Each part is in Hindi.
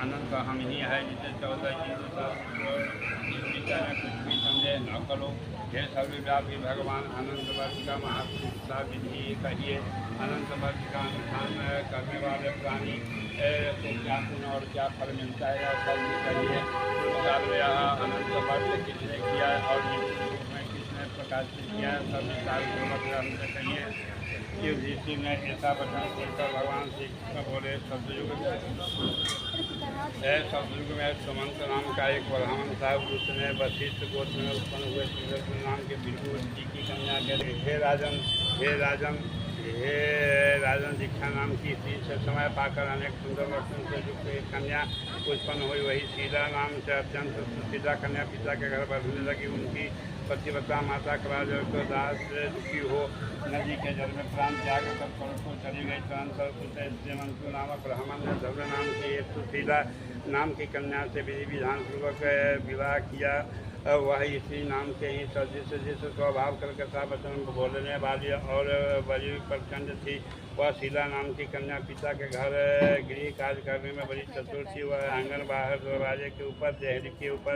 अनंत हम ही है जिसे 14 इस विषय में कुछ भी संदेह न करो। हे सर्वव्यापी भगवान अनंत वर्ष का महापुरुषता विधि कहिए। अनंत वर्ष का अनुष्ठान करने वाले प्राणी को क्या पुण्य और क्या फल मिलता है यह सब भी कहिए। यह अनंत वर्ष किसने किया और किसने प्रकाशित किया सब विचार पूर्वक हमसे कहिए। युधिष्ठिर ने ऐसा वचन सुनकर भगवान श्री कृष्ण बोले, सतयुग में सुमंत नाम का एक ब्राह्मण था। उसने वशिष्ठ गोत्र में उत्पन्न हुए सुदर्शन नाम के भृगु जी की कन्या के हे राजन दीक्षा नाम की स्त्री से समय पाकर अनेक सुंदर लक्षण से युक्त एक कन्या उत्पन्न हुई। वही शीला नाम से अत्यंत सुशीला कन्या पिता के घर बढ़ने लगी। उनकी पतिव्रता माता कराजल को दास दुखी हो नदी के जल में प्राण त्याग कर स्वर्ग को चली गई। तदनंतर उसे श्रीमंतु नामक ब्राह्मण ने ध्रुव नाम की एक सुशीला नाम की कन्या से विधि विधान पूर्वक विवाह किया। वह इसी नाम के ही सदृश स्वभाव कलकत्ता वचन बोलने वाली और बड़ी प्रचंड थी। वह शीला नाम की कन्या पिता के घर गृह कार्य करने में बड़ी चतुर थी। वह आंगन बाहर दरवाजे के ऊपर देहरी के ऊपर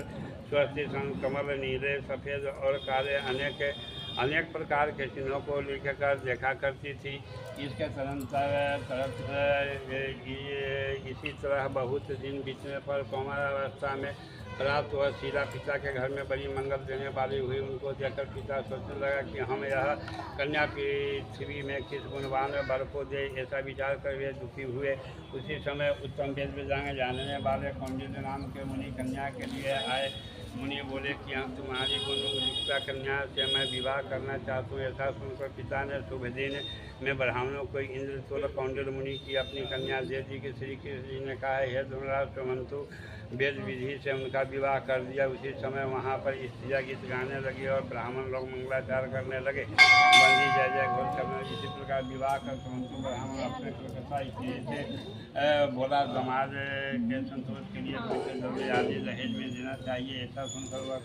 स्वस्ति कमल नीले सफ़ेद और काले अनेक प्रकार के चिन्हों को लिखकर देखा करती थी। इसके तरफ इसी तरह बहुत दिन बीतने पर कौमारावस्था में रात वह शीला पिता के घर में बड़ी मंगल देने वाली हुई। उनको देखकर पिता सोचने लगा कि हम यह कन्या पृथ्वी में किस गुणवान वर को दे। ऐसा विचार कर वे दुखी हुए। उसी समय उत्तम वेद जानने वाले कौंडिन्य नाम के मुनि कन्या के लिए आए। मुनि बोले कि हम तुम्हारी गुणयुक्ता कन्या से मैं विवाह करना चाहता हूँ। ऐसा सुनकर पिता ने शुभ दिन में ब्राह्मणों को इंद्र तुल्य कौंडिन्य मुनि की अपनी कन्या दे दी। कि श्री कृष्ण जी ने कहा, हे धर्मराज सुमंतु, वेद विधि से उनका विवाह कर दिया। उसी समय वहाँ पर स्त्रियाँ गीत गाने लगी और ब्राह्मण लोग मंगलाचार करने लगे। बंदी जय जय घोष करने। इसी प्रकार विवाह कर सुमंतु ब्राह्मण अपने कलकत्ता स्त्री से बोला, समाज के संतोष के लिए आदि दहेज में देना चाहिए। ऐसा सुनकर वह